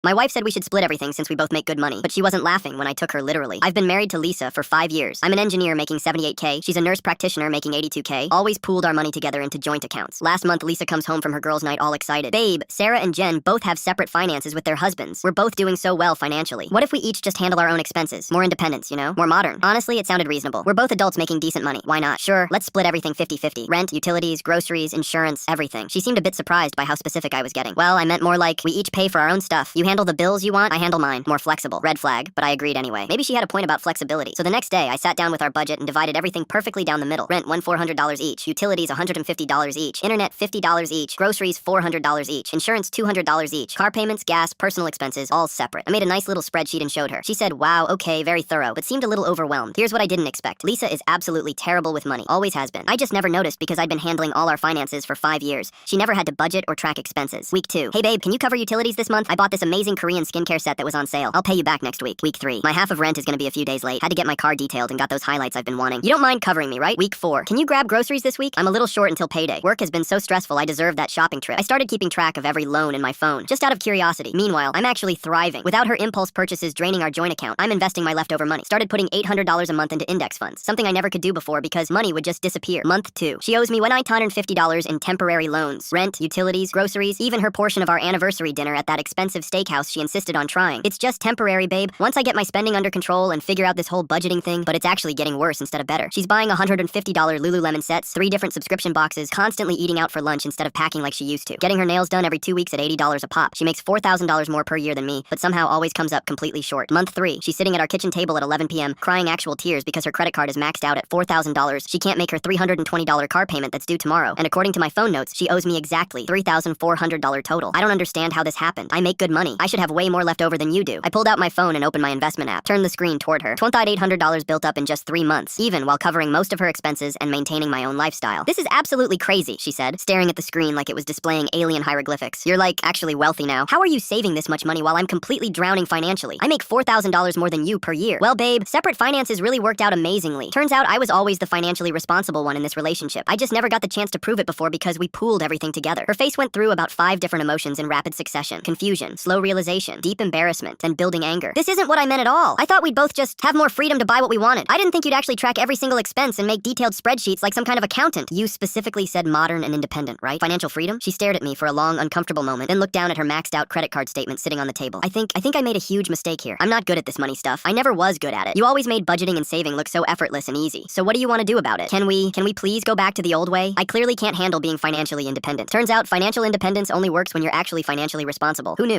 My wife said we should split everything since we both make good money, but she wasn't laughing when I took her literally. I've been married to Lisa for 5 years. I'm an engineer making 78K. She's a nurse practitioner making 82K. Always pooled our money together into joint accounts. Last month, Lisa comes home from her girls' night all excited. Babe, Sarah and Jen both have separate finances with their husbands. We're both doing so well financially. What if we each just handle our own expenses? More independence, you know? More modern. Honestly, it sounded reasonable. We're both adults making decent money. Why not? Sure, let's split everything 50-50. Rent, utilities, groceries, insurance, everything. She seemed a bit surprised by how specific I was getting. Well, I meant more like, we each pay for our own stuff. You handle the bills you want, I handle mine. More flexible. Red flag, but I agreed anyway. Maybe she had a point about flexibility. So the next day, I sat down with our budget and divided everything perfectly down the middle. Rent, $400 each. Utilities, $150 each. Internet, $50 each. Groceries, $400 each. Insurance, $200 each. Car payments, gas, personal expenses, all separate. I made a nice little spreadsheet and showed her. She said, wow, okay, very thorough, but seemed a little overwhelmed. Here's what I didn't expect. Lisa is absolutely terrible with money. Always has been. I just never noticed because I'd been handling all our finances for 5 years. She never had to budget or track expenses. Week 2. Hey babe, can you cover utilities this month? I bought this amazing Korean skincare set that was on sale. I'll pay you back next week. Week 3. My half of rent is gonna be a few days late. Had to get my car detailed and got those highlights I've been wanting. You don't mind covering me, right? Week 4. Can you grab groceries this week? I'm a little short until payday. Work has been so stressful I deserve that shopping trip. I started keeping track of every loan in my phone, just out of curiosity. Meanwhile, I'm actually thriving. Without her impulse purchases draining our joint account, I'm investing my leftover money. Started putting $800 a month into index funds, something I never could do before because money would just disappear. Month 2. She owes me $150 in temporary loans. Rent, utilities, groceries, even her portion of our anniversary dinner at that expensive steakhouse she insisted on trying. It's just temporary, babe. Once I get my spending under control and figure out this whole budgeting thing, but it's actually getting worse instead of better. She's buying $150 Lululemon sets, 3 different subscription boxes, constantly eating out for lunch instead of packing like she used to. Getting her nails done every 2 weeks at $80 a pop. She makes $4,000 more per year than me, but somehow always comes up completely short. Month 3. She's sitting at our kitchen table at 11 p.m., crying actual tears because her credit card is maxed out at $4,000. She can't make her $320 car payment that's due tomorrow. And according to my phone notes, she owes me exactly $3,400 total. I don't understand how this happened. I make good money. I should have way more left over than you do. I pulled out my phone and opened my investment app, turned the screen toward her. $2,800 built up in just 3 months, even while covering most of her expenses and maintaining my own lifestyle. This is absolutely crazy, she said, staring at the screen like it was displaying alien hieroglyphics. You're like actually wealthy now. How are you saving this much money while I'm completely drowning financially? I make $4,000 more than you per year. Well, babe, separate finances really worked out amazingly. Turns out I was always the financially responsible one in this relationship. I just never got the chance to prove it before because we pooled everything together. Her face went through about 5 different emotions in rapid succession. Confusion, slow realization, deep embarrassment, then building anger. This isn't what I meant at all. I thought we'd both just have more freedom to buy what we wanted. I didn't think you'd actually track every single expense and make detailed spreadsheets like some kind of accountant. You specifically said modern and independent, right? Financial freedom? She stared at me for a long, uncomfortable moment, then looked down at her maxed out credit card statement sitting on the table. I think I made a huge mistake here. I'm not good at this money stuff. I never was good at it. You always made budgeting and saving look so effortless and easy. So what do you want to do about it? Can we please go back to the old way? I clearly can't handle being financially independent. Turns out financial independence only works when you're actually financially responsible. Who knew?